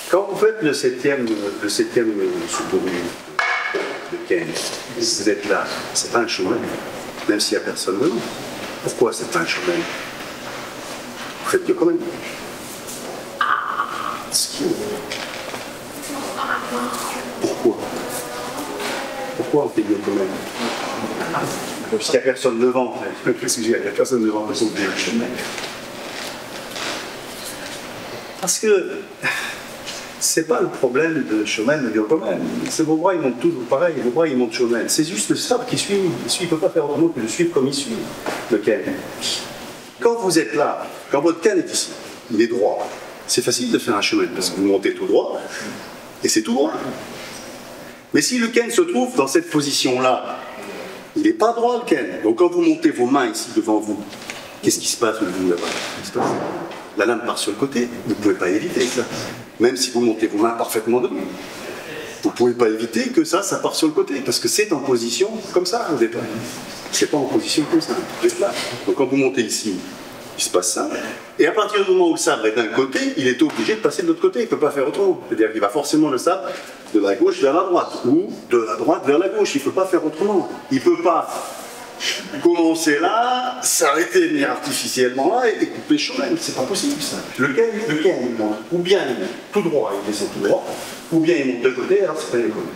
Quand vous faites le septième Suburi de Keynes, vous êtes là, c'est pas un chemin, même s'il n'y a personne devant. Pourquoi c'est pas un chemin? Vous faites que quand même. Pourquoi? Pourquoi on fait mieux quand même? Parce qu'il n'y a personne devant. Il n'y a personne devant, parce qu'on fait un chemin. Parce que c'est pas le problème de chemin de Biocomen. Vos bras, ils montent toujours pareil, vos bras, ils montent chemin. C'est juste le sabre qui suit. Il ne peut pas faire autrement que de suivre comme il suit, le Ken. Quand vous êtes là, quand votre Ken est ici, il est droit. C'est facile de faire un chemin, parce que vous montez tout droit, et c'est tout droit. Mais si le Ken se trouve dans cette position-là, il n'est pas droit, le Ken. Donc quand vous montez vos mains ici devant vous, qu'est-ce qui se passe là-bas? La lame part sur le côté, vous ne pouvez pas éviter ça. Même si vous montez vos mains parfaitement debout, vous ne pouvez pas éviter que ça part sur le côté, parce que c'est en position comme ça au départ. C'est pas en position comme ça, vous êtes là. Donc quand vous montez ici, il se passe ça, et à partir du moment où le sabre est d'un côté, il est obligé de passer de l'autre côté, il ne peut pas faire autrement. C'est-à-dire qu'il va forcément le sabre de la gauche vers la droite, ou de la droite vers la gauche, il ne peut pas faire autrement. Il ne peut pas commencer là, s'arrêter, venir artificiellement là et couper chemin. C'est pas possible ça. Lequel il monte, ou bien il monte tout droit, il descend tout droit, ou bien il monte de côté, alors c'est pas les côtés.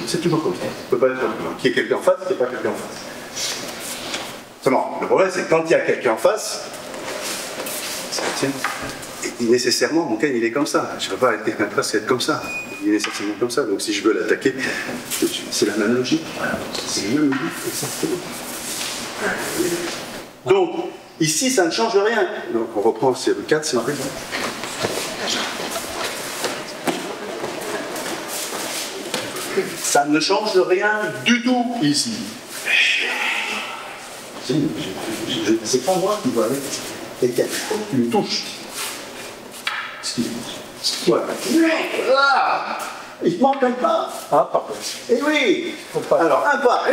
C'est toujours comme ça. Il ne peut pas être autrement. Qu'il y ait quelqu'un en face, qu'il n'y ait pas quelqu'un en face. Seulement, le problème c'est que quand il y a quelqu'un en face, et nécessairement mon Ken il est comme ça. Je ne peux pas être quelqu'un en face et être comme ça. Il est nécessairement comme ça. Donc si je veux l'attaquer, c'est la même logique. C'est la même logique, exactement. Donc, ici, ça ne change rien. Donc, on reprend, c'est le 4, c'est le raison. Ça ne change rien du tout ici. C'est pas moi qui vois avec les quatre. Tu me touches. Excuse-moi. Il ne manque un pas. Ah, pardon. Eh oui. Alors, un pas.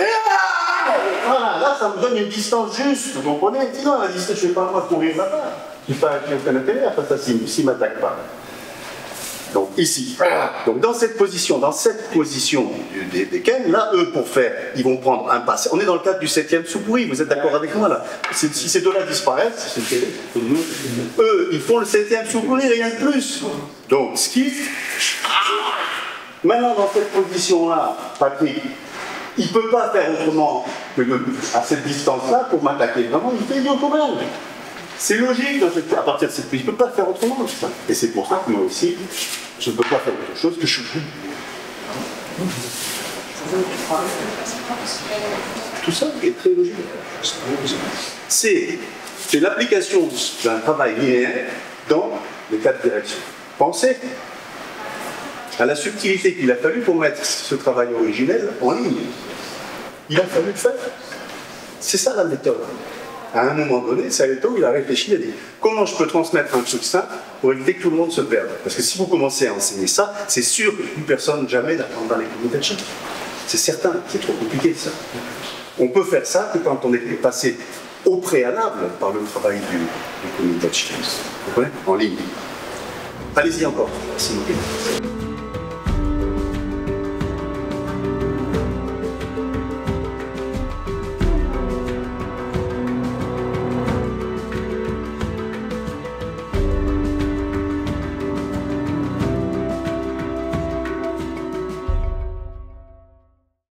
Voilà, là, ça me donne une distance juste. Vous comprenez? Sinon, la distance, je ne vais pas moi courir là-bas. Je ne suis pas un intérêt à faire ça s'il ne m'attaque pas. Donc, ici. Donc, dans cette position des Ken, là, eux, pour faire, ils vont prendre un pas. On est dans le cadre du 7e Suburi, vous êtes d'accord avec moi, là? Si ces deux-là disparaissent, eux, ils font le 7e Suburi, rien de plus. Donc, skiff. Maintenant, dans cette position-là, Patrick, il ne peut pas faire autrement que à cette distance-là pour m'attaquer. Vraiment, il fait idiot quand même. C'est logique à partir de cette position. Il ne peut pas faire autrement. Et c'est pour ça que moi aussi, je ne peux pas faire autre chose que je fais. Tout ça est très logique. C'est l'application d'un travail linéaire dans les quatre directions. Pensez à la subtilité qu'il a fallu pour mettre ce travail originel en ligne. Il a fallu le faire. C'est ça la méthode. À un moment donné, Saletto, il a réfléchi, il a dit comment je peux transmettre un truc simple pour éviter que tout le monde se perde. Parce que si vous commencez à enseigner ça, c'est sûr que plus personne jamais n'apprendra les communications. C'est certain, c'est trop compliqué ça. On peut faire ça que quand on est passé au préalable par le travail du communication. Vous comprenez? En ligne. Allez-y encore, s'il vous plaît.